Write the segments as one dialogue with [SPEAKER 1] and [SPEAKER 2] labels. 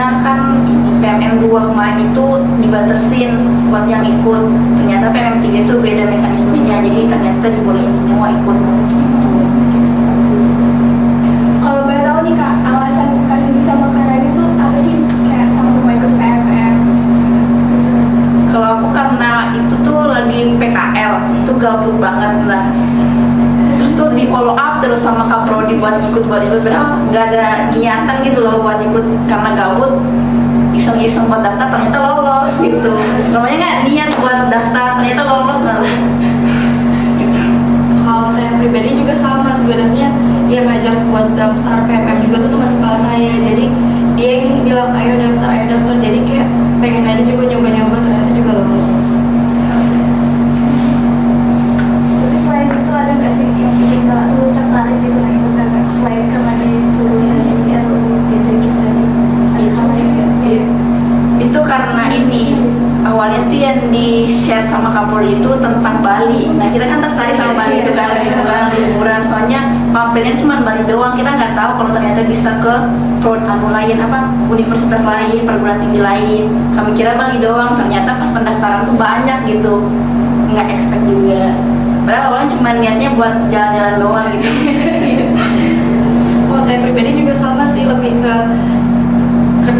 [SPEAKER 1] soalnya kan ini PMM 2 kemarin itu dibatasin buat yang ikut, ternyata PMM 3 itu beda mekanismenya, jadi ternyata dibolehin semua ikut gitu.
[SPEAKER 2] Kalau boleh tahu nih Kak, alasan Kak Cindy sama Kak Rani itu apa sih kayak sama mau ikut PMM?
[SPEAKER 1] Kalau aku karena itu tuh lagi PKL, itu gabut banget lah. Terus tuh di follow up terus sama Kak Prodi buat ikut, padahal nggak ada niatan gitu loh buat ikut, karena gabut iseng-iseng buat daftar ternyata lolos gitu. Namanya nggak niat buat daftar ternyata lolos malah. Gitu.
[SPEAKER 3] Kalau saya pribadi juga sama sebenarnya, dia ngajak buat daftar PMM juga tuh teman sekolah saya, jadi dia yang bilang ayo daftar, jadi kayak pengen aja juga nyoba-nyoba, ternyata juga lolos.
[SPEAKER 2] Tapi selain itu ada nggak sih yang bikin Kak lu tertarik gitu nah ikut PMM selain karena disuruh bisa atau diajakin tadi? Ada hal lain nggak?
[SPEAKER 1] Itu karena ini awalnya tuh yang di share sama Kapolri itu tentang Bali. Nah kita kan tertarik sama Bali itu kan liburan, soalnya pamfletnya cuma Bali doang, kita nggak tahu kalau ternyata bisa ke lain universitas lain, perguruan tinggi lain. Kami kira Bali doang, ternyata pas pendaftaran tuh banyak gitu, nggak expect juga. Padahal awalnya cuma niatnya buat jalan-jalan doang gitu.
[SPEAKER 3] Kalau saya pribadi juga sama sih, lebih ke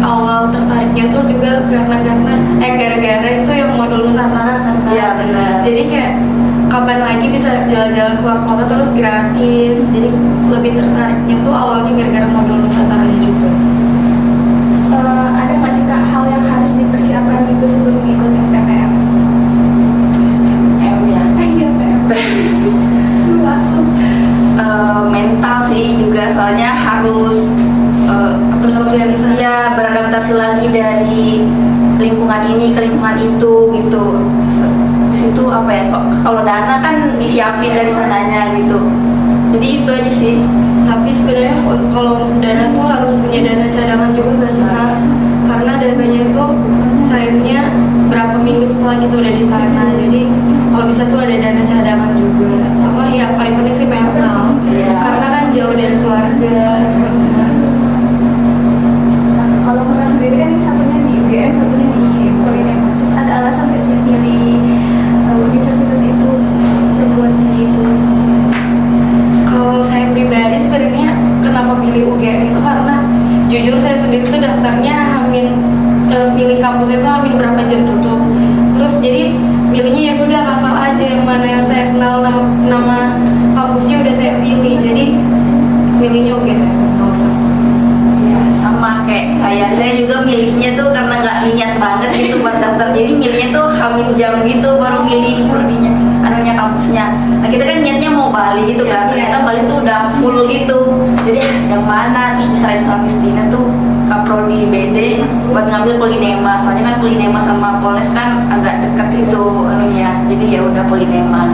[SPEAKER 3] awal tertariknya tuh juga gara-gara itu yang modul Nusantara kan.
[SPEAKER 1] Iya benar.
[SPEAKER 3] Jadi kayak kapan lagi bisa jalan-jalan keluar kota terus gratis. Jadi lebih tertariknya tuh awalnya gara-gara modul Nusantaranya juga.
[SPEAKER 2] Ada nggak sih Kak hal yang harus dipersiapkan gitu sebelum ngikutin PMM?
[SPEAKER 1] Ya.
[SPEAKER 2] Iya PMM. Langsung.
[SPEAKER 1] Mental sih juga, soalnya harus beradaptasi lagi dari lingkungan ini ke lingkungan itu gitu. Di situ apa ya, kalau dana kan disiapin dari sananya gitu, jadi itu aja sih.
[SPEAKER 3] Tapi sebenarnya kalau untuk dana tuh harus punya dana cadangan juga nggak sih Kak? Karena dananya itu size-nya berapa minggu setelah kita udah di sana. Jadi kalau bisa tuh ada dana cadangan juga. Sama yang paling penting sih mental.
[SPEAKER 1] Iya.
[SPEAKER 3] Karena kan jauh dari keluarga.
[SPEAKER 2] Kalau Kakak sendiri kan ini satunya di UGM, satunya di Politekkes. Terus ada alasan nggak sih pilih universitas itu, perguruan tinggi itu?
[SPEAKER 3] Kalau saya pribadi sebenarnya kenapa pilih UGM itu karena jujur saya sendiri tuh daftarnya pilih kampusnya itu hamin berapa jam tutup. Terus jadi pilihnya ya sudah asal aja yang mana yang saya kenal, nama kampusnya udah saya pilih. Jadi pilihnya UGM.
[SPEAKER 1] Ya, sama kayak saya juga milihnya tuh karena nggak niat banget gitu buat daftar, jadi milihnya tuh hamil jam gitu baru milih prodinya, kampusnya. Nah kita kan niatnya mau Bali gitu kan, ternyata Bali tuh udah full gitu, jadi yang mana, terus diserahin sama Miss Dina tuh Kaprodi BD buat ngambil Polinema, soalnya kan Polinema sama Polres kan agak dekat itu jadi ya udah Polinema.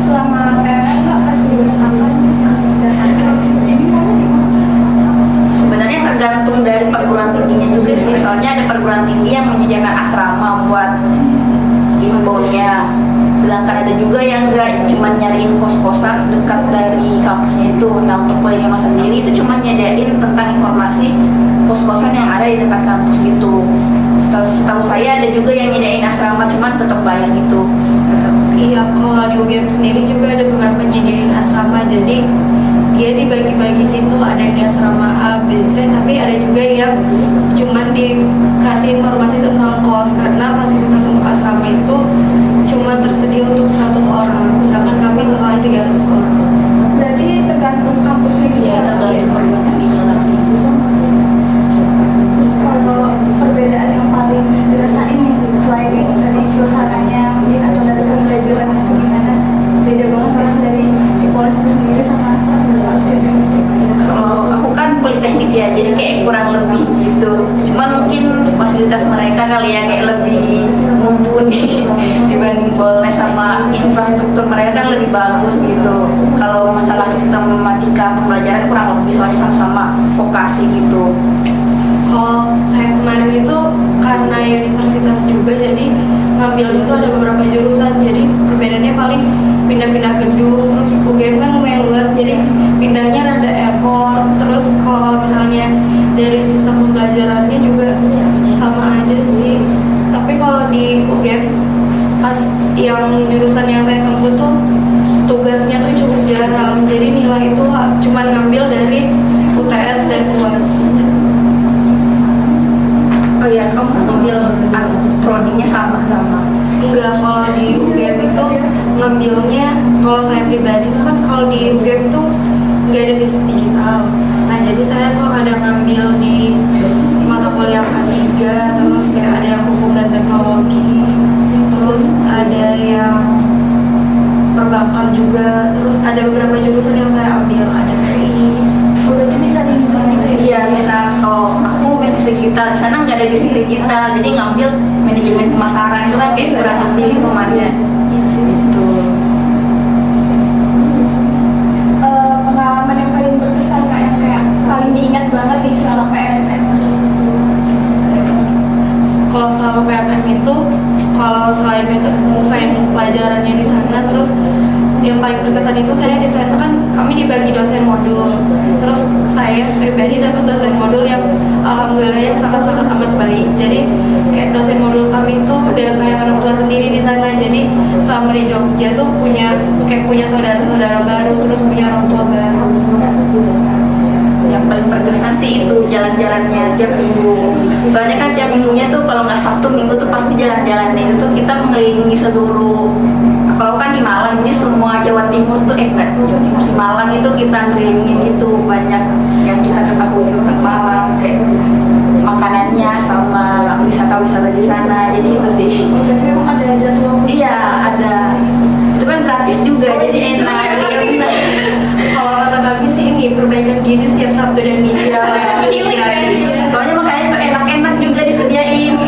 [SPEAKER 2] Selama PMM nggak fasilitas apa yang didapatkan? Ini mana nih?
[SPEAKER 1] Sebenarnya tergantung dari perguruan tingginya juga sih, soalnya ada perguruan tinggi yang menyediakan asrama buat inboundnya, sedangkan ada juga yang enggak, cuma nyariin kos-kosan dekat dari kampusnya itu. Nah untuk Polinema sendiri itu cuma nyediain tentang informasi kos-kosan yang ada di dekat kampus gitu. Setahu saya ada juga yang nyediain asrama, cuma tetap bayar gitu.
[SPEAKER 3] Iya, kalau di UGM sendiri juga ada beberapa nyediain asrama, jadi dia dibagi-bagi gitu, ada yang di asrama A, B, C, tapi ada juga yang cuman dikasih informasi tentang kos, karena fasilitas untuk asrama itu cuma tersedia untuk 100 orang, sedangkan kami totalnya 300 orang.
[SPEAKER 2] Berarti tergantung kampusnya gitu
[SPEAKER 1] Ya tergantung perguruan tingginya lagi.
[SPEAKER 2] Terus kalau perbedaan yang paling dirasain nih selain dari suasananya atau dari pembelajaran itu gimana? Beda banget nggak sih dari di Polres itu sendiri sama
[SPEAKER 1] Kalau aku kan Politeknik ya, jadi kayak kurang lebih gitu. Cuman mungkin fasilitas mereka kali ya kayak lebih mumpuni dibanding Polres, sama infrastruktur mereka kan lebih bagus gitu. Kalau masalah sistematika pembelajaran kurang lebih, soalnya sama-sama vokasi gitu.
[SPEAKER 3] Kalau saya kemarin itu karena universitas juga, jadi ngambilnya tuh ada beberapa jurusan, jadi perbedaannya paling pindah-pindah gedung. Terus UGM kan lumayan luas, jadi pindahnya rada effort. Terus kalau misalnya dari sistem pembelajarannya UGM tuh nggak ada bisnis digital. Nah jadi saya tuh ada ngambil di mata kuliah K3, terus kayak ada yang hukum dan teknologi, terus ada yang perbankan juga, terus ada beberapa jurusan yang saya ambil, ada PI.
[SPEAKER 2] Oh, berarti bisa dihitung gitu ya?
[SPEAKER 1] Iya bisa. Kalau aku bisnis digital, di sana nggak ada bisnis digital, jadi ngambil manajemen pemasaran itu kan kayak kurang lebih hitungannya. Gitu.
[SPEAKER 2] Pengalaman yang paling berkesan Kak, yang kayak paling diingat banget nih selama PMM?
[SPEAKER 3] Kalau selama PMM itu, kalau selain pelajarannya di sana, terus yang paling berkesan itu saya di sana kan kami dibagi dosen modul, terus saya pribadi dapat dosen modul yang alhamdulillah yang sangat-sangat amat baik. Jadi kayak dosen modul kami itu udah kayak orang tua sendiri di sana. Jadi selama di Jogja tuh punya saudara-saudara baru, terus punya orang tua baru.
[SPEAKER 1] Yang paling berkesan sih itu jalan-jalannya tiap minggu. Soalnya kan tiap minggunya tuh kalau nggak Sabtu Minggu tuh pasti jalan-jalannya itu kita mengelilingi seluruh. Kalau kan di Malang, jadi semua Jawa Timur tuh enggak Jawa Timur sih, Malang itu kita ngelilingin itu banyak yang kita ketahui tentang Malang, kayak makanannya sama wisata-wisata di sana. Jadi itu sih.
[SPEAKER 2] Oh, berarti memang ada jadwal khusus?
[SPEAKER 1] Iya ada. Itu kan gratis juga, jadi enak.
[SPEAKER 3] Kalau kata kami sih ini perbaikan gizi setiap Sabtu dan Minggu.
[SPEAKER 1] Iya, soalnya makannya tuh enak-enak juga disediain.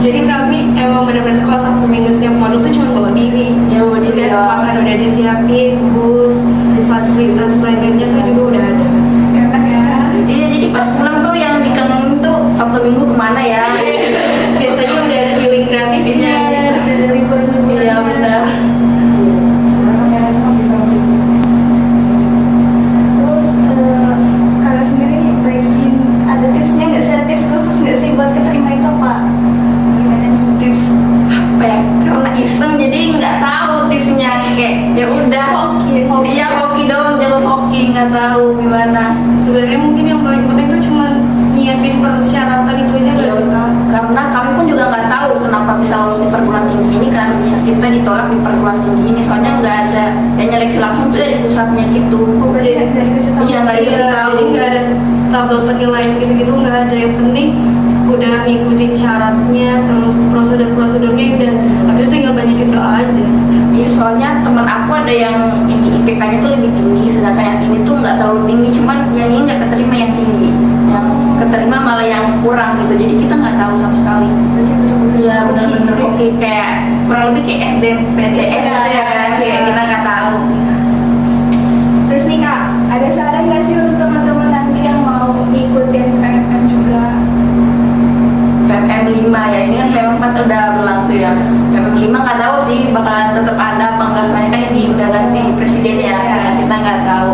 [SPEAKER 3] Jadi kami emang benar-benar kalau Sabtu Minggu setiap modul tuh cuma bawa diri.
[SPEAKER 1] Ya bawa diri
[SPEAKER 3] Udah
[SPEAKER 1] doang.
[SPEAKER 3] makan udah disiapin, bus, fasilitas lainnya tuh juga udah ada.
[SPEAKER 2] Enak ya.
[SPEAKER 1] Iya, jadi pas pulang tuh yang dikangenin tuh Sabtu Minggu kemana ya?
[SPEAKER 3] Biasanya udah ada healing gratisnya.
[SPEAKER 2] Ada deliver juga.
[SPEAKER 1] Iya benar.
[SPEAKER 2] Terus kalian sendiri bagiin ada tipsnya nggak sih? Ada tips khusus nggak sih buat keterima itu apa? Gimana nih?
[SPEAKER 1] Tips apa ya? Karena iseng jadi nggak tahu tipsnya, kayak ya udah hoki. Iya hoki doang, jalur hoki, nggak tahu gimana.
[SPEAKER 3] Sebenarnya mungkin yang paling penting tuh cuma nyiapin persyaratan itu aja nggak sih Kak?
[SPEAKER 1] Karena kami pun juga nggak tahu kenapa bisa lulus di perguruan tinggi ini, kenapa bisa kita ditolak di perguruan tinggi ini. Soalnya nggak ada yang nyeleksi langsung tuh dari pusatnya gitu.
[SPEAKER 2] Berarti nggak dikasih tahu.
[SPEAKER 1] Iya nggak dikasih tahu.
[SPEAKER 3] Jadi nggak ada tabel penilaian gitu-gitu, nggak ada. Yang penting udah ngikutin syaratnya, terus prosedurnya udah, habis itu tinggal banyakin doa aja.
[SPEAKER 1] Iya, soalnya teman aku ada yang ini IPK-nya tuh lebih tinggi, sedangkan yang ini tuh nggak terlalu tinggi, cuman yang ini nggak keterima yang tinggi, yang keterima malah yang kurang gitu. Jadi kita nggak tahu sama sekali. Iya benar-benar oke, kayak kurang lebih kayak SBMPTN ya kan, kayak kita nggak tahu.
[SPEAKER 2] Terus nih Kak, ada saran nggak sih untuk teman-teman nanti yang mau ngikutin PMM juga?
[SPEAKER 1] PMM 5 ya, ini kan PMM 4 udah berlangsung ya. PMM 5 nggak tahu sih bakalan tetap ada apa enggak, soalnya kan ini udah ganti presiden ya, kita nggak tahu.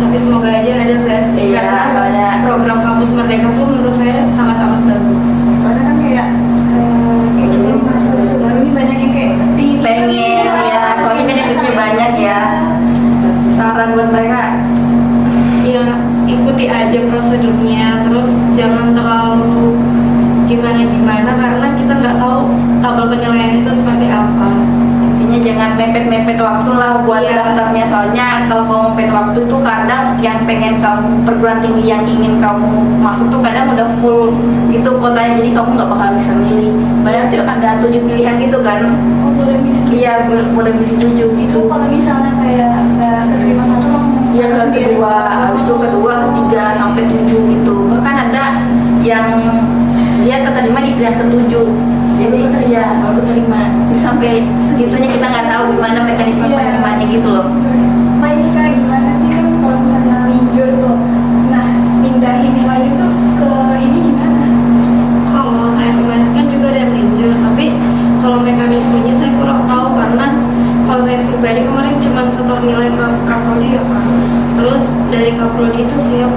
[SPEAKER 3] Tapi semoga aja ada guys.
[SPEAKER 1] Iya,
[SPEAKER 3] Karena
[SPEAKER 1] soalnya
[SPEAKER 3] program kampus merdeka tuh menurut saya sangat amat bagus.
[SPEAKER 2] Karena kan kayak kita yang mahasiswa baru ini banyak yang kayak
[SPEAKER 1] pengen ya, soalnya benefitnya banyak ya. Saran buat mereka,
[SPEAKER 3] Ya ikuti aja prosedurnya, terus jangan terlalu gimana karena kita nggak tahu tabel penilaian itu seperti apa.
[SPEAKER 1] intinya jangan mepet-mepet waktu lah buat
[SPEAKER 3] Iya.
[SPEAKER 1] daftarnya. Soalnya kalau kamu mepet waktu tuh kadang yang pengen kamu perguruan tinggi yang ingin kamu masuk tuh kadang udah full gitu kotanya, jadi kamu nggak bakal bisa milih. Banyak tuh ada 7 pilihan gitu kan.
[SPEAKER 2] oh boleh milih.
[SPEAKER 1] Iya boleh milih 7
[SPEAKER 2] Itu
[SPEAKER 1] gitu.
[SPEAKER 2] kalau misalnya kayak nggak keterima satu langsung
[SPEAKER 1] Iya
[SPEAKER 2] harus
[SPEAKER 1] ke
[SPEAKER 2] sendiri.
[SPEAKER 1] kedua, habis itu kedua, ketiga sampai 7 gitu. Bahkan ada yang dia keterima di pilihan ke-7. Jadi ya baru keterima. Jadi sampai segitunya kita nggak tahu gimana mekanisme
[SPEAKER 2] Iya.
[SPEAKER 1] penerimaannya gitu loh.
[SPEAKER 2] Pak ini Kak gimana sih kan kalau misalnya minjur tuh, nah pindahin nilai itu ke ini gimana?
[SPEAKER 3] Kalau saya kemarin kan juga ada yang minjur, tapi kalau mekanismenya saya kurang tahu karena kalau saya pribadi kemarin cuma setor nilai ke Kaprodi ya Kak. Terus dari Kaprodi itu saya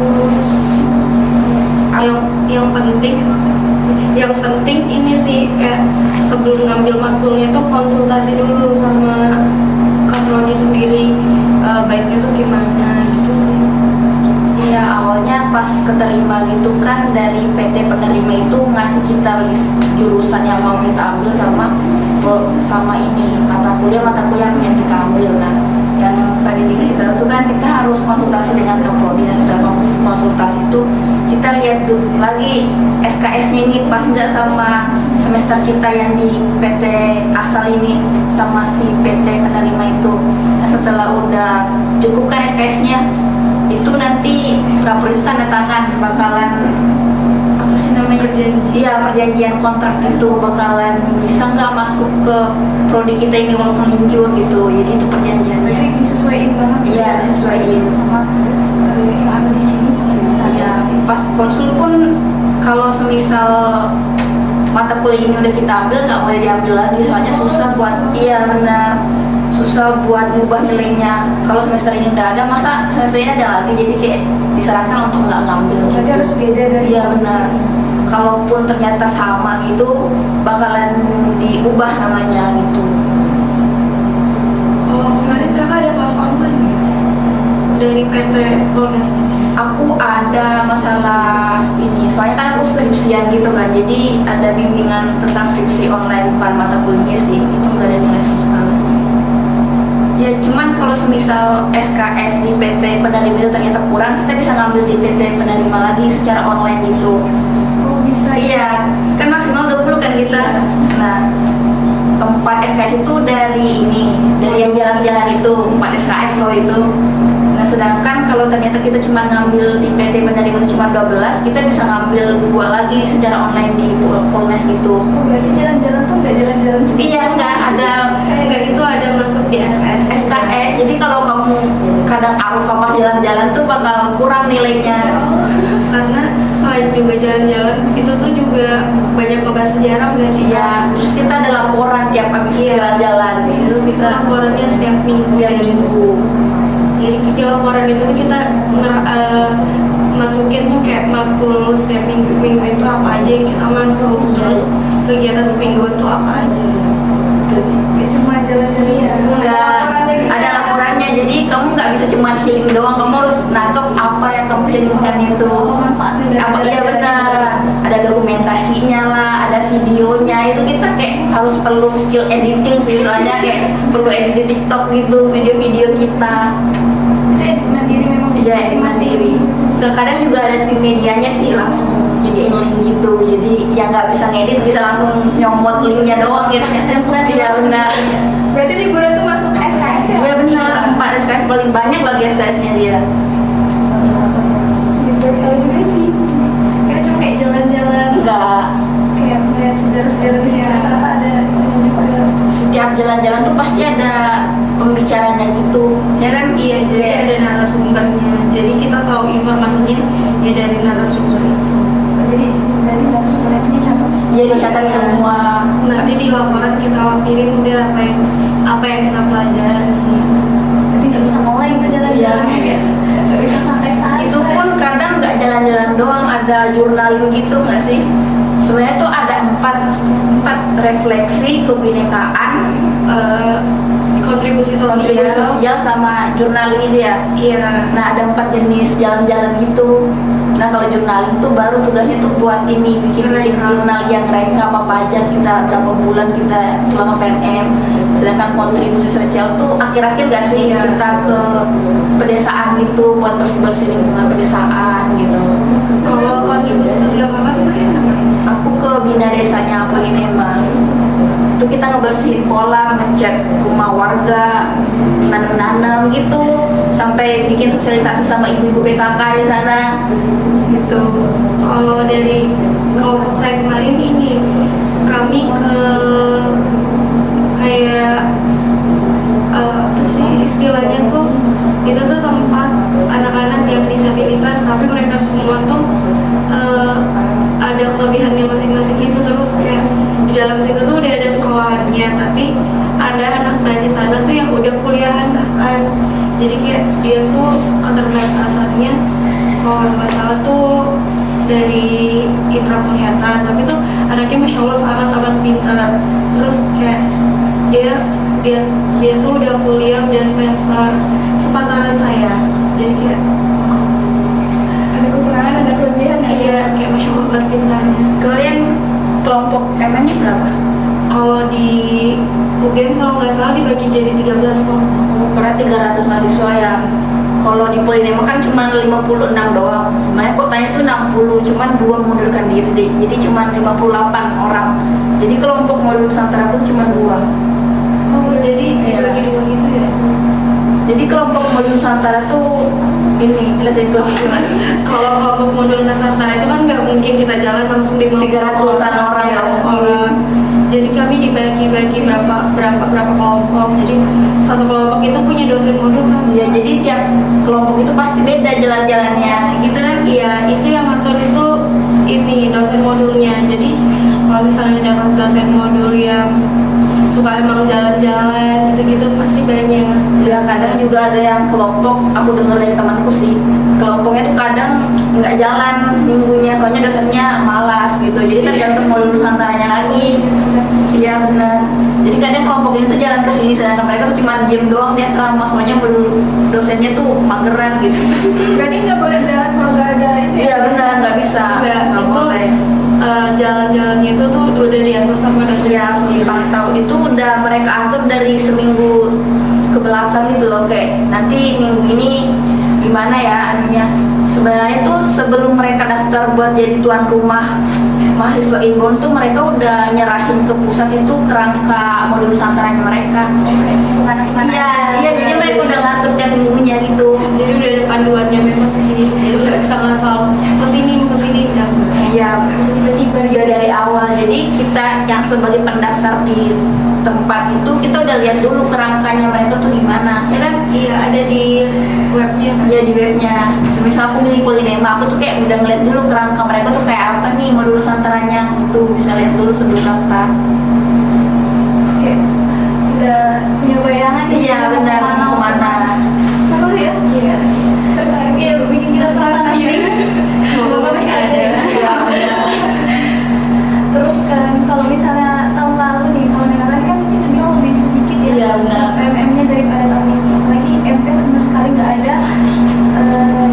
[SPEAKER 3] yang penting ini sih kayak sebelum ngambil makulnya tuh konsultasi dulu sama Kaprodi sendiri, baiknya tuh gimana gitu sih.
[SPEAKER 1] Iya awalnya pas keterima gitu kan dari PT penerima itu ngasih kita list jurusan yang mau kita ambil sama ini mata kuliah yang kita ambil. Nah yang tadi dikasih tahu tuh kan kita harus konsultasi dengan Kaprodi. Nah setelah konsultasi itu kita lihat dulu lagi SKS-nya ini pas nggak sama semester kita yang di PT asal ini sama si PT penerima itu. Nah setelah udah cukup kan SKS-nya itu nanti Kaprodi itu tanda tangan bakalan apa sih namanya, perjanjian kontrak itu bakalan bisa nggak masuk ke prodi kita ini walaupun linjur gitu. Jadi itu perjanjiannya.
[SPEAKER 2] Berarti disesuaikan banget.
[SPEAKER 1] Iya disesuaikan
[SPEAKER 2] sama yang ada di sini sama di sana.
[SPEAKER 1] Iya pas konsul pun kalau semisal mata kuliah ini udah kita ambil nggak boleh diambil lagi soalnya susah buat benar susah buat ngubah nilainya. Kalau semester ini udah ada masa semester ini ada lagi, jadi kayak disarankan untuk nggak ngambil.
[SPEAKER 2] Berarti harus beda dari.
[SPEAKER 1] Iya benar. Kalaupun ternyata sama gitu bakalan diubah namanya gitu.
[SPEAKER 3] Kalau kemarin kakak ada kelas online ya? Dari PT Polmes.
[SPEAKER 1] Aku ada masalah ini, soalnya kan aku skripsian gitu kan, jadi ada bimbingan tentang skripsi online bukan mata kuliahnya sih, itu nggak ada nilai sama sekali. Ya cuman kalau semisal SKS di PT penerima itu ternyata kurang, kita bisa ngambil di PT penerima lagi secara online gitu.
[SPEAKER 2] Oh bisa.
[SPEAKER 1] Iya, kan maksimal 20 kan kita. Nah, 4 SKS itu dari yang jalan-jalan itu, 4 SKS loh itu. Nah, sedangkan kalau ternyata kita cuma ngambil di PT penerima itu cuma 12, kita bisa ngambil 2 lagi secara online di Polmes gitu.
[SPEAKER 2] Oh berarti jalan-jalan tuh nggak jalan-jalan cuma.
[SPEAKER 1] Iya, nggak ada
[SPEAKER 3] Kayak gitu ada masuk di SKS.
[SPEAKER 1] SKS. Jadi kalau kamu kadang alfa pas jalan-jalan tuh bakal kurang nilainya.
[SPEAKER 3] Karena selain juga jalan-jalan itu tuh juga banyak ngebahas sejarah nggak sih?
[SPEAKER 1] Iya, terus kita ada laporan tiap habis
[SPEAKER 3] Iya.
[SPEAKER 1] jalan-jalan. Itu kita
[SPEAKER 3] Laporannya setiap minggu
[SPEAKER 1] tiap minggu.
[SPEAKER 3] Jadi di laporan itu tuh kita masukin tuh kayak makul setiap minggu itu apa aja yang kita masuk, terus kegiatan seminggu itu apa aja.
[SPEAKER 2] Kayak cuma jalan-jalan.
[SPEAKER 1] Iya, enggak ada laporannya, jadi kamu nggak bisa cuma healing doang, kamu harus nangkep apa yang kamu healingkan itu.
[SPEAKER 2] Manfaatnya dari
[SPEAKER 1] Apa iya
[SPEAKER 2] jalan-jalan.
[SPEAKER 1] benar, ada dokumentasinya lah, ada videonya, itu kita kayak harus perlu skill editing sih, soalnya kayak perlu edit di TikTok gitu video-video kita.
[SPEAKER 2] Itu edit mandiri memang.
[SPEAKER 1] Iya, edit mandiri. Kadang juga ada tim medianya sih langsung jadi link gitu, jadi yang nggak bisa ngedit bisa langsung nyomot linknya doang gitu.
[SPEAKER 2] Template.
[SPEAKER 1] Iya benar.
[SPEAKER 4] Berarti liburan tuh masuk SKS ya?
[SPEAKER 1] Iya benar, 4 SKS paling banyak lagi SKS-nya dia.
[SPEAKER 2] Baru tahu juga sih. Kita cuma kayak jalan-jalan.
[SPEAKER 1] Enggak,
[SPEAKER 2] Kayak melihat sejarah-sejarah di sini ternyata ada itunya pada.
[SPEAKER 1] setiap jalan-jalan tuh pasti ada pembicaranya gitu. Ya kan?
[SPEAKER 3] Iya, jadi ada narasumbernya. Jadi kita tahu informasinya ya dari narasumber itu.
[SPEAKER 2] Jadi dari narasumber itu dicatat.
[SPEAKER 1] Iya dicatat semua.
[SPEAKER 3] Nanti di laporan kita lampirin udah apa yang kita pelajari.
[SPEAKER 2] Berarti nggak bisa meleng tuh jalan-jalan.
[SPEAKER 1] Iya.
[SPEAKER 2] Kayak nggak bisa santai-santai.
[SPEAKER 1] Itu pun kadang nggak jalan-jalan doang, ada jurnalin gitu nggak sih? Sebenarnya tuh ada empat refleksi kebinekaan,
[SPEAKER 3] Kontribusi
[SPEAKER 1] kontribusi
[SPEAKER 3] sosial.
[SPEAKER 1] sosial sama jurnal ini dia.
[SPEAKER 3] Iya.
[SPEAKER 1] Nah ada 4 jenis jalan-jalan gitu. Nah kalau jurnaling tuh baru tugasnya tuh buat ini bikin
[SPEAKER 3] Reka.
[SPEAKER 1] jurnal yang reka apa aja kita berapa bulan kita selama PNM. Sedangkan kontribusi sosial tuh akhir-akhir gak sih
[SPEAKER 3] Iya.
[SPEAKER 1] kita ke pedesaan gitu buat bersih-bersih lingkungan pedesaan gitu.
[SPEAKER 3] Kalau kontribusi sosial kakak kemarin apa?
[SPEAKER 1] Aku ke Bina Desanya Apalinema. Itu kita ngebersihin kolam, ngecat rumah warga, nanam-nanam gitu, sampai bikin sosialisasi sama ibu-ibu PKK di sana gitu.
[SPEAKER 3] Kalau dari kelompok saya kemarin ini, kami ke kayak apa sih istilahnya tuh, itu tuh tempat anak-anak yang disabilitas tapi mereka semua tuh ada kelebihannya masing-masing gitu. Terus kayak di dalam situ tuh udah ada sekolahannya, tapi ada anak dari sana tuh yang udah kuliahan bahkan. Jadi kayak dia tuh keterbatasannya kalau nggak salah tuh dari indera penglihatan, tapi tuh anaknya masya Allah sangat amat pintar. Terus kayak dia tuh udah kuliah udah semester sepantaran saya. Jadi kayak
[SPEAKER 4] Ada kekurangan, ada kelebihan.
[SPEAKER 3] iya kayak masya Allah banget pintarnya.
[SPEAKER 1] Kalian kelompok MN-nya berapa?
[SPEAKER 3] Kalau di UGM kalau nggak salah dibagi jadi 13 kelompok.
[SPEAKER 1] Karena 300 mahasiswa ya. Kalau di Polinema kan cuma 56 doang. Sebenarnya kotanya tuh 60, cuman 2 mengundurkan diri deh. Jadi cuma 58 orang. Jadi kelompok modul Nusantara tuh cuma 2.
[SPEAKER 3] Oh, jadi
[SPEAKER 1] Iya.
[SPEAKER 3] dibagi dua gitu ya?
[SPEAKER 1] Jadi kelompok modul Nusantara tuh ini jelasin kelompok.
[SPEAKER 3] Kalau kelompok modul Nusantara itu kan nggak mungkin kita jalan langsung di
[SPEAKER 1] 300-an orang ya.
[SPEAKER 3] Jadi kami dibagi-bagi berapa kelompok. Jadi satu kelompok itu punya dosen modul kan?
[SPEAKER 1] Iya, jadi tiap kelompok itu pasti beda jalan-jalannya, gitu kan?
[SPEAKER 3] Iya, itu yang ngatur itu ini dosen modulnya. Jadi kalau misalnya dapat dosen modul yang suka emang jalan-jalan gitu-gitu pasti banyak.
[SPEAKER 1] Ya kadang juga ada yang kelompok, aku dengar dari temanku sih, kelompoknya tuh kadang nggak jalan minggunya, soalnya dosennya malas gitu. Jadi tergantung modul Nusantaranya lagi. Iya benar. Jadi kadang kelompok ini tuh jalan ke sini, sedangkan mereka tuh cuma diem doang di asrama, soalnya modul dosennya tuh mageran gitu.
[SPEAKER 4] Berarti nggak boleh jalan kalau nggak ada itu.
[SPEAKER 1] Iya benar, nggak bisa.
[SPEAKER 3] Nggak,
[SPEAKER 1] Nggak
[SPEAKER 3] itu
[SPEAKER 1] boleh.
[SPEAKER 3] jalan-jalannya itu tuh udah diatur sama dosen.
[SPEAKER 1] Iya, aku dipantau. Itu udah mereka atur dari seminggu ke belakang gitu loh, kayak nanti minggu ini gimana ya anunya. Sebenarnya tuh sebelum mereka daftar buat jadi tuan rumah mahasiswa inbound tuh mereka udah nyerahin ke pusat itu kerangka modul Nusantaranya mereka. Iya, iya, jadi mereka udah ngatur tiap minggunya gitu.
[SPEAKER 3] Jadi udah ada panduannya memang ke sini. Jadi nggak bisa ngasal ke sini udah.
[SPEAKER 1] Iya, tiba-tiba udah dari awal. Jadi kita yang sebagai pendaftar di tempat itu kita udah lihat dulu kerangkanya mereka tuh gimana, ya kan?
[SPEAKER 3] Iya, ada di webnya kan.
[SPEAKER 1] Ya di webnya. Misal aku milih Polinema, aku tuh kayak udah ngeliat dulu kerangka mereka tuh kayak apa nih modul Nusantaranya, itu bisa lihat dulu sebelum daftar.
[SPEAKER 2] Oke, sudah punya bayangan nih.
[SPEAKER 1] Iya benar, mau kemana?
[SPEAKER 2] Seru ya?
[SPEAKER 4] Iya. Tertarik ya bikin kita tertarik.
[SPEAKER 3] Semoga masih ada.
[SPEAKER 1] Iya benar.
[SPEAKER 2] Terus kan kalau misalnya tahun lalu nih, tahun yang lalu kan mungkin dunia lebih sedikit ya.
[SPEAKER 1] Iya, benar.
[SPEAKER 2] PMM-nya daripada tahun ini. Apalagi MP sama sekali nggak ada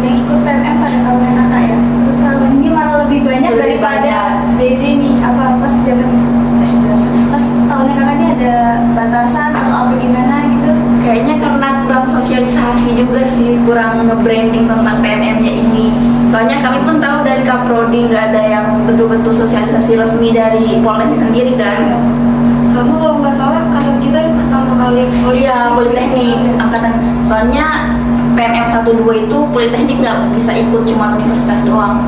[SPEAKER 2] yang ikut PMM pada tahun yang lalu ya. Terus tahun ini malah lebih banyak
[SPEAKER 1] Lebih
[SPEAKER 2] daripada
[SPEAKER 1] banyak.
[SPEAKER 2] BD nih. Apa pas pas tahun yang lalu ini ada batasan atau apa gimana gitu?
[SPEAKER 1] Kayaknya karena kurang sosialisasi juga sih, kurang nge-branding tentang PMM-nya ini. Soalnya kami pun tahu dari Kaprodi nggak ada yang betul-betul sosialisasi resmi dari Polnes sendiri kan.
[SPEAKER 3] Sama kalau nggak salah angkatan kita yang pertama kali
[SPEAKER 1] Iya, Politeknik angkatan. Soalnya PMM 12 itu Politeknik nggak bisa ikut, cuma universitas doang.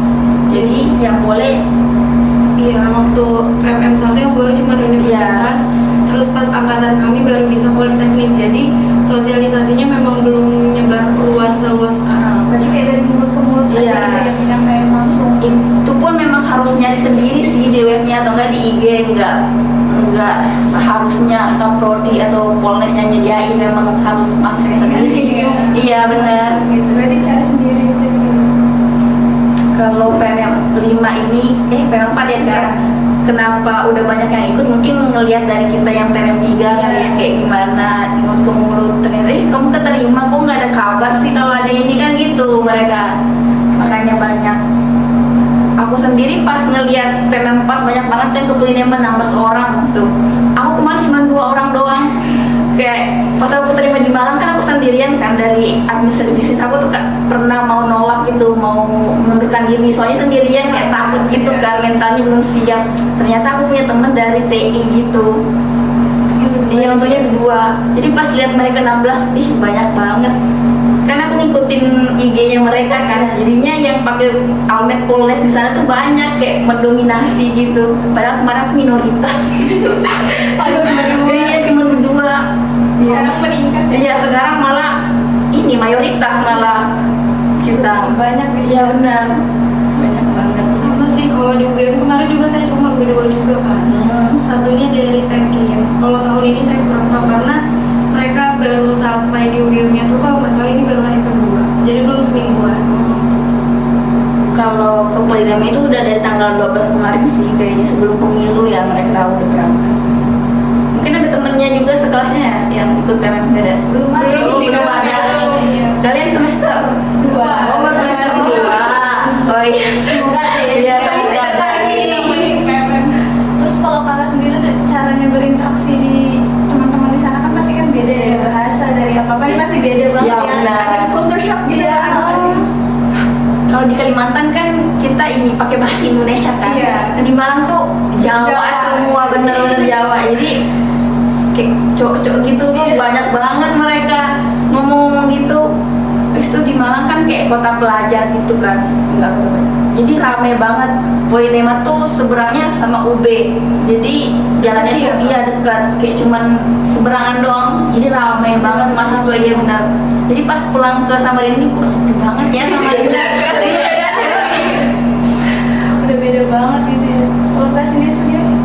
[SPEAKER 1] Jadi yang boleh
[SPEAKER 3] Iya, waktu PMM 1 yang boleh cuma di universitas. Terus pas angkatan kami baru bisa politeknik. Jadi sosialisasinya memang belum nyebar luas seluas sekarang.
[SPEAKER 2] Berarti kayak dari mulut ke mulut
[SPEAKER 1] Iya.
[SPEAKER 2] aja gitu, yang penyampaian langsung.
[SPEAKER 1] itu pun memang harus nyari sendiri sih di webnya atau enggak di IG, enggak seharusnya Kaprodi atau Polnesnya nyediain, memang harus pakai sendiri. Iya benar.
[SPEAKER 2] Gitu, berarti cari sendiri gitu.
[SPEAKER 1] Kalau PMM 5 ini, PMM 4 ya sekarang, kenapa udah banyak yang ikut? Mungkin ngelihat dari kita yang PMM 3 kali ya, kayak gimana mulut ke mulut, ternyata kamu keterima, kok nggak ada kabar sih kalau ada ini kan gitu mereka, makanya banyak. Aku sendiri pas ngelihat PMM 4 banyak banget kan, ke Polinema 16 orang tuh, aku kemarin cuma 2 orang doang. Kayak pas aku terima di Malang kan aku sendirian kan, dari administrasi bisnis aku tuh pernah mau nolak gitu, mau mengundurkan diri soalnya sendirian, kayak takut gitu kan, mentalnya belum siap. Ternyata aku punya temen dari TI gitu. Iya, untungnya 2. Jadi pas lihat mereka 16, ih banyak banget. Karena aku ngikutin IG-nya mereka kan, jadinya yang pakai Almed Polnes di sana tuh banyak, kayak mendominasi gitu. Padahal kemarin aku minoritas. Iya, cuma berdua.
[SPEAKER 4] Sekarang meningkat.
[SPEAKER 1] Iya, sekarang malah ini mayoritas malah kita.
[SPEAKER 2] Banyak gitu.
[SPEAKER 1] Iya benar, banyak banget.
[SPEAKER 3] Sama sih, kalau di UGM kemarin juga saya cuma berdua juga kan. Satunya dari Tekim. Kalau tahun ini saya kurang tahu karena mereka baru sampai di UGM-nya tuh kalau nggak salah ini baru hari kedua. Jadi belum semingguan.
[SPEAKER 1] Kalau ke Polinema itu udah dari tanggal 12 kemarin sih, kayaknya sebelum pemilu ya mereka udah berangkat. Mungkin ada temennya juga sekolahnya ya yang ikut PMM, nggak ada?
[SPEAKER 2] Belum ada.
[SPEAKER 1] Belum ada. Kalian semester
[SPEAKER 4] 2.
[SPEAKER 1] Oh, baru semester 2. Oh iya.
[SPEAKER 2] Semoga deh.
[SPEAKER 1] Iya,
[SPEAKER 2] Kita bisa
[SPEAKER 1] semoga
[SPEAKER 2] datang
[SPEAKER 1] ada.
[SPEAKER 2] sini. Terus kalau kakak sendiri tuh cara nyebelin
[SPEAKER 1] Kalimantan kan kita ini pakai bahasa Indonesia kan.
[SPEAKER 4] Iya.
[SPEAKER 1] Nah, di Malang tuh Jawa,
[SPEAKER 4] Jawa.
[SPEAKER 1] semua bener-bener Jawa. Jadi kayak cowok-cowok gitu tuh banyak banget mereka ngomong gitu. Habis itu di Malang kan kayak kota pelajar gitu kan, enggak kota pelajar. Jadi rame banget. Polinema tuh seberangnya sama UB. Jadi jalannya tuh iya dekat, kayak cuman seberangan doang. Jadi rame banget mahasiswa ya benar. Jadi pas pulang ke Samarinda ini kok sepi banget ya Samarinda.
[SPEAKER 2] Udah beda banget gitu ya. Kalau Kak sendiri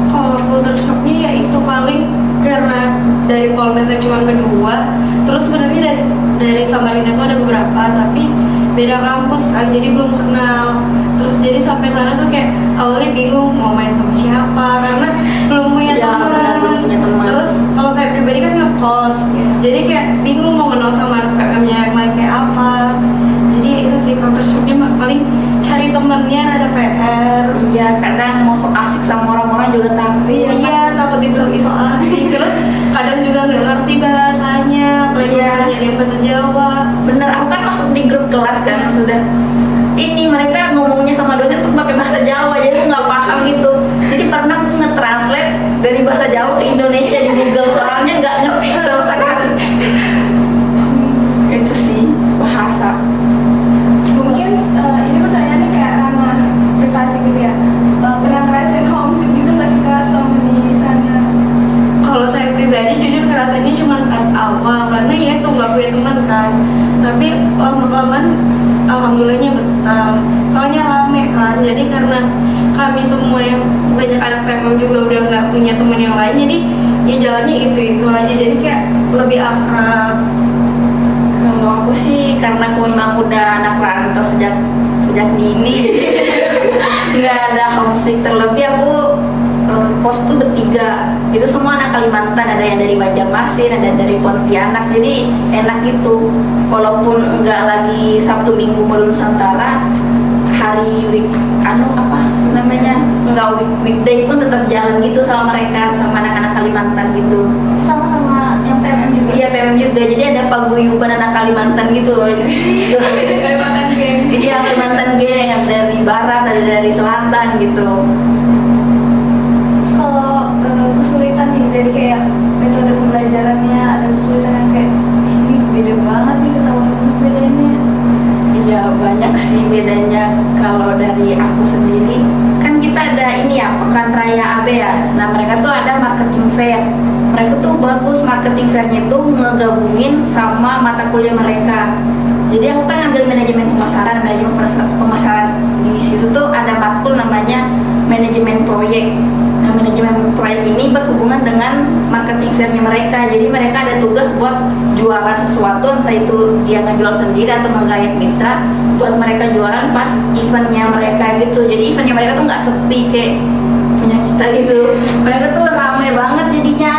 [SPEAKER 3] Kalau culture shocknya ya itu paling karena dari Polmesnya cuma berdua, terus sebenarnya dari Samarinda itu ada beberapa, tapi beda kampus kan, jadi belum kenal. Terus jadi sampai sana tuh kayak awalnya bingung mau main sama siapa karena belum punya
[SPEAKER 1] Iya,
[SPEAKER 3] teman.
[SPEAKER 1] benar, belum punya teman.
[SPEAKER 3] Terus kalau saya pribadi kan ngekos, jadi kayak bingung mau kenal sama anak PM-nya yang lain kayak apa. Jadi itu sih culture shocknya paling cari temennya ada PR.
[SPEAKER 1] Iya, kadang mau sok asik sama orang-orang juga takut.
[SPEAKER 3] Iya, takut dibilang isolasi. Terus kadang juga nggak ngerti bahasanya, apalagi
[SPEAKER 1] Iya.
[SPEAKER 3] bahasanya dia bahasa Jawa.
[SPEAKER 1] Bener, aku kan masuk di grup kelas kan sudah. Ini mereka ngomongnya sama dosen tuh pakai bahasa Jawa, jadi aku nggak paham gitu. Jadi pernah aku nge-translate dari bahasa Jawa ke Indonesia di Google, soalnya nggak ngerti sama sekali. Itu sih bahasa.
[SPEAKER 4] Mungkin ini pertanyaannya kayak ranah privasi gitu ya. Pernah ngerasain homesick gitu nggak sih Kak selama di sana?
[SPEAKER 3] Kalau saya pribadi jujur ngerasanya cuma pas awal karena ya itu nggak punya teman kan. Tapi lama-kelamaan alhamdulillahnya betah. Soalnya rame kan. Jadi karena kami semua yang banyak anak PMM juga udah nggak punya teman yang lain, jadi ya jalannya itu aja. Jadi kayak lebih akrab.
[SPEAKER 1] Kalau aku sih karena aku memang udah anak rantau sejak dini, nggak ada homesick. Terlebih aku kos tuh bertiga, itu semua anak Kalimantan, ada yang dari Banjarmasin, ada yang dari Pontianak, jadi enak gitu. Walaupun nggak lagi Sabtu Minggu Mulu Nusantara, hari weekday pun tetap jalan gitu sama mereka, sama anak-anak Kalimantan gitu.
[SPEAKER 2] sama-sama yang PMM juga.
[SPEAKER 1] Iya, PMM juga, jadi ada paguyuban anak Kalimantan gitu loh.
[SPEAKER 4] Kalimantan Geng.
[SPEAKER 1] Iya, Kalimantan geng, ada dari barat, ada dari selatan gitu.
[SPEAKER 2] Terus kalau kesulitan nih dari kayak metode pembelajarannya, ada kesulitan yang kayak ini beda banget nih, ketahuan banget bedanya.
[SPEAKER 1] Iya, banyak sih bedanya. Kalau dari aku sendiri, kan kita ada ini ya, Pekan Raya AB ya. Nah, mereka tuh ada marketing fair. Mereka tuh bagus, marketing fairnya tuh ngegabungin sama mata kuliah mereka. Jadi aku kan ngambil manajemen pemasaran. Di situ tuh ada matkul namanya manajemen proyek. Nah, manajemen proyek ini berhubungan dengan marketing fairnya mereka. Jadi mereka ada tugas buat jualan sesuatu, entah itu dia ngejual sendiri atau ngegait mitra buat mereka jualan pas eventnya mereka gitu. Jadi eventnya mereka tuh nggak sepi kayak punya kita gitu. Mereka tuh ramai banget jadinya.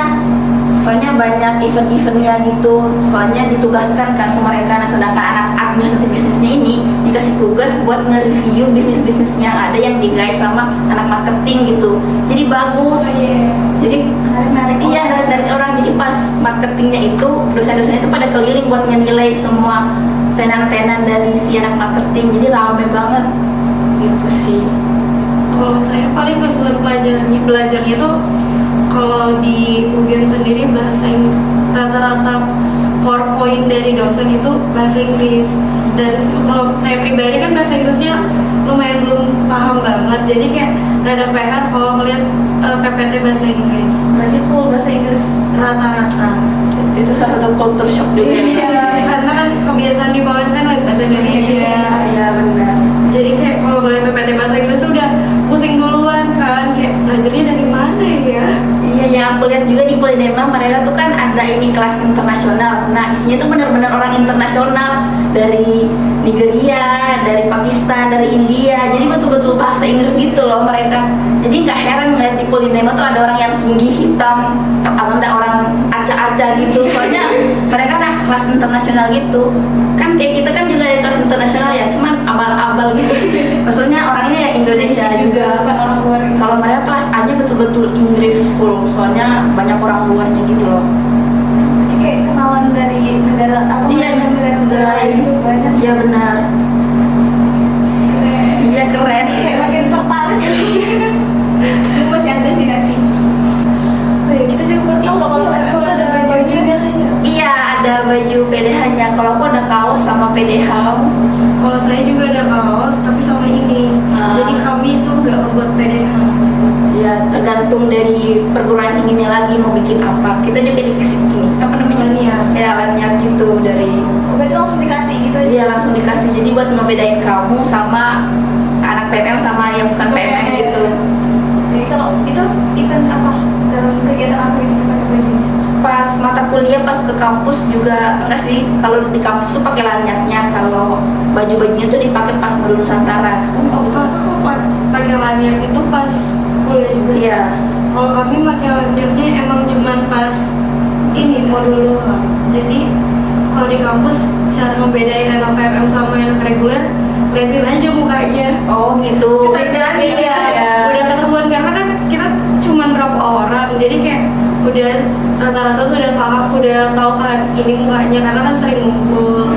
[SPEAKER 1] Soalnya banyak event-eventnya gitu. Soalnya ditugaskan kan ke mereka. Nah, sedangkan anak administrasi bisnisnya ini dikasih tugas buat nge-review bisnis-bisnis yang ada yang digait sama anak marketing gitu. Jadi bagus. Jadi
[SPEAKER 2] Narik-narik
[SPEAKER 1] iya, dari orang. Jadi pas marketingnya itu dosen-dosennya itu pada keliling buat ngenilai semua tenan-tenan dari si anak marketing. Jadi rame banget gitu sih.
[SPEAKER 3] Kalau saya paling kesulitan belajarnya tuh kalau di UGM sendiri rata-rata PowerPoint dari dosen itu bahasa Inggris, dan kalau saya pribadi kan bahasa Inggrisnya lumayan belum paham banget, jadi kayak rada PR kalau ngeliat PPT bahasa Inggris.
[SPEAKER 2] berarti full bahasa Inggris.
[SPEAKER 3] Rata-rata
[SPEAKER 1] Itu salah satu culture shock juga.
[SPEAKER 3] iya, karena kan kebiasaan di Polres kan lagi bahasa Indonesia.
[SPEAKER 1] Iya, benar.
[SPEAKER 3] Jadi kayak kalau ngeliat PPT bahasa Inggris tuh udah pusing duluan kan, kayak belajarnya dari mana ya.
[SPEAKER 1] Iya, yang aku lihat juga di Polinema mereka tuh kan ada ini kelas internasional. Nah, isinya tuh benar-benar orang internasional dari Nigeria, dari Pakistan, dari India. Jadi betul-betul bahasa Inggris gitu loh mereka. Jadi nggak heran ngeliat di Polinema tuh ada orang yang tinggi hitam, atau enggak orang acak-acak gitu. Soalnya mereka kan kelas internasional gitu. Kan kayak kita kan juga ada kelas internasional ya, cuman abal-abal gitu. Maksudnya orangnya ya Indonesia juga.
[SPEAKER 2] Bukan orang luar gitu.
[SPEAKER 1] Kalau mereka kelas A-nya betul-betul Inggris full, soalnya banyak orang luarnya gitu loh.
[SPEAKER 2] Jadi kayak kenalan dari negara apa
[SPEAKER 1] Iya,
[SPEAKER 2] negara-negara lain gitu banyak.
[SPEAKER 1] Iya, benar.
[SPEAKER 2] Keren.
[SPEAKER 1] Iya keren.
[SPEAKER 2] Kayak makin tertarik gitu.
[SPEAKER 4] Itu masih ada sih nanti.
[SPEAKER 2] Oh ya, kita juga baru tahu loh kalau PMM tuh ada bajunya.
[SPEAKER 1] Iya ada baju PDH-nya. Kalau aku ada kaos sama PDH.
[SPEAKER 3] Kalau saya juga ada kaos tapi sama ini. Jadi kami itu nggak membuat PDH.
[SPEAKER 1] Ya tergantung dari perguruan tingginya lagi mau bikin apa. Kita juga dikasih ini apa namanya?
[SPEAKER 3] Lanyard.
[SPEAKER 1] Ya lanyard gitu dari.
[SPEAKER 2] Oh, berarti langsung dikasih gitu aja.
[SPEAKER 1] Iya langsung dikasih. Jadi buat ngebedain kamu sama anak PMM sama yang bukan PMM gitu.
[SPEAKER 2] Jadi kalau itu event apa dalam kegiatan apa gitu pakai bajunya?
[SPEAKER 1] Pas mata kuliah pas ke kampus juga enggak sih. Kalau di kampus tuh pakai lanyardnya. Kalau baju-bajunya tuh dipakai pas Madu Nusantara.
[SPEAKER 3] Oh, kakak kok pakai lanyard itu pas kuliah juga?
[SPEAKER 1] Iya.
[SPEAKER 3] Kalau kami pakai lanyardnya emang cuman pas ini modul doang. Jadi kalau di kampus cara ngebedain anak PMM sama anak reguler, liatin aja mukanya.
[SPEAKER 1] Oh gitu.
[SPEAKER 3] Iya,
[SPEAKER 1] Iya.
[SPEAKER 3] udah ketemuan karena kan kita cuman berapa orang, jadi kayak udah rata-rata tuh udah paham, udah tahu kan ini mukanya karena kan sering ngumpul,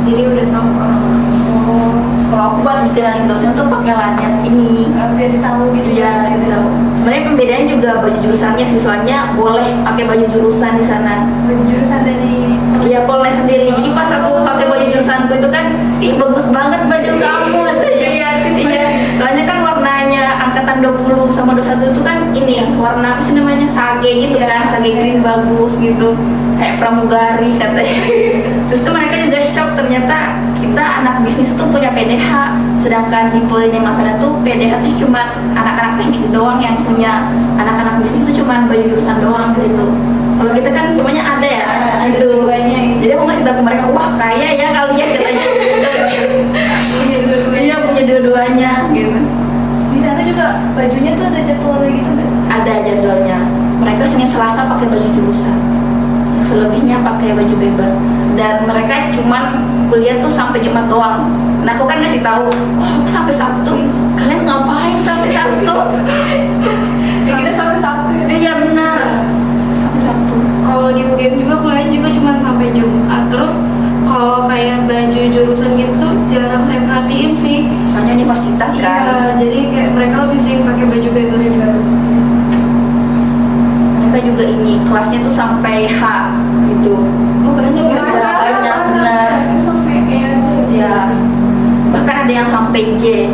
[SPEAKER 3] jadi udah tahu orang-orang.
[SPEAKER 1] Oh, kalau aku buat dikenalin dosen tuh pakai lanyard ini.
[SPEAKER 2] Biar tahu gitu
[SPEAKER 1] Iya, gitu. Sebenarnya pembedaan juga baju jurusannya siswanya boleh pakai baju jurusan di sana.
[SPEAKER 2] Baju jurusan dari
[SPEAKER 1] Iya, boleh sendiri. Jadi pas aku pakai baju jurusanku itu kan, ih bagus banget baju kamu katanya. Iya. Soalnya kan warnanya angkatan 20 sama 21 itu kan ini yang warna apa sih namanya? Sage gitu kan, sage green bagus gitu. Kayak pramugari katanya. Terus tuh mereka juga shock ternyata kita anak bisnis tuh punya PDH, sedangkan di Polin yang Masada tuh PDH tuh cuma anak-anak teknik doang yang punya, anak-anak bisnis tuh cuma baju jurusan doang gitu. Kalau kita kan semuanya ada ya, gitu. Jadi aku ngasih tahu ke mereka, wah kaya ya kalian katanya.
[SPEAKER 3] Punya dua-duanya.
[SPEAKER 1] Iya punya dua-duanya gitu.
[SPEAKER 2] di sana juga bajunya tuh ada jadwalnya gitu nggak sih?
[SPEAKER 1] Ada jadwalnya. Mereka Senin Selasa pakai baju jurusan, yang selebihnya pakai baju bebas. Dan mereka cuman kuliah tuh sampai Jumat doang. Nah aku kan ngasih tahu, oh aku sampai Sabtu. Kalian ngapain sampai Sabtu?
[SPEAKER 4] Kita sampai Sabtu ya.
[SPEAKER 1] Iya benar. Sampai Sabtu.
[SPEAKER 3] Kalau di UGM juga kuliah juga cuma sampai Jumat. Terus kalau kayak baju jurusan gitu tuh jarang saya perhatiin sih.
[SPEAKER 1] Soalnya universitas kan.
[SPEAKER 3] Iya, jadi kayak mereka lebih sering pakai baju bebas.
[SPEAKER 1] Mereka juga ini kelasnya tuh sampai H gitu.
[SPEAKER 3] Oh banyak ya?
[SPEAKER 1] Banyak, benar.
[SPEAKER 4] Sampai E aja.
[SPEAKER 1] Ya. Bahkan ada yang sampai J.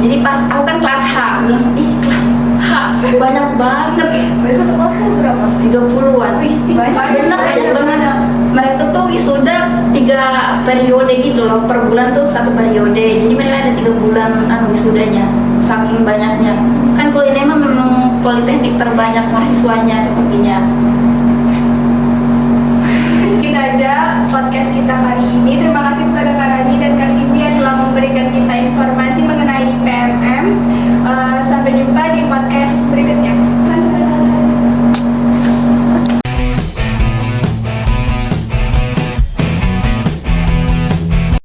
[SPEAKER 1] Jadi pas aku kan kelas H, bilang ih kelas H banyak banget.
[SPEAKER 2] Besok ke kelas tuh berapa?
[SPEAKER 1] 30-an. Wih, banyak banget. Mereka tuh wisuda 3 periode gitu loh. Per bulan tuh 1 periode. Jadi mereka ada 3 bulan wisudanya. Saking banyaknya. Kan Polinema memang politeknik terbanyak mahasiswanya sepertinya.
[SPEAKER 4] Kita aja podcast kita kali ini. Terima kasih kepada Kak Rani dan Kak Cindy yang telah memberikan kita informasi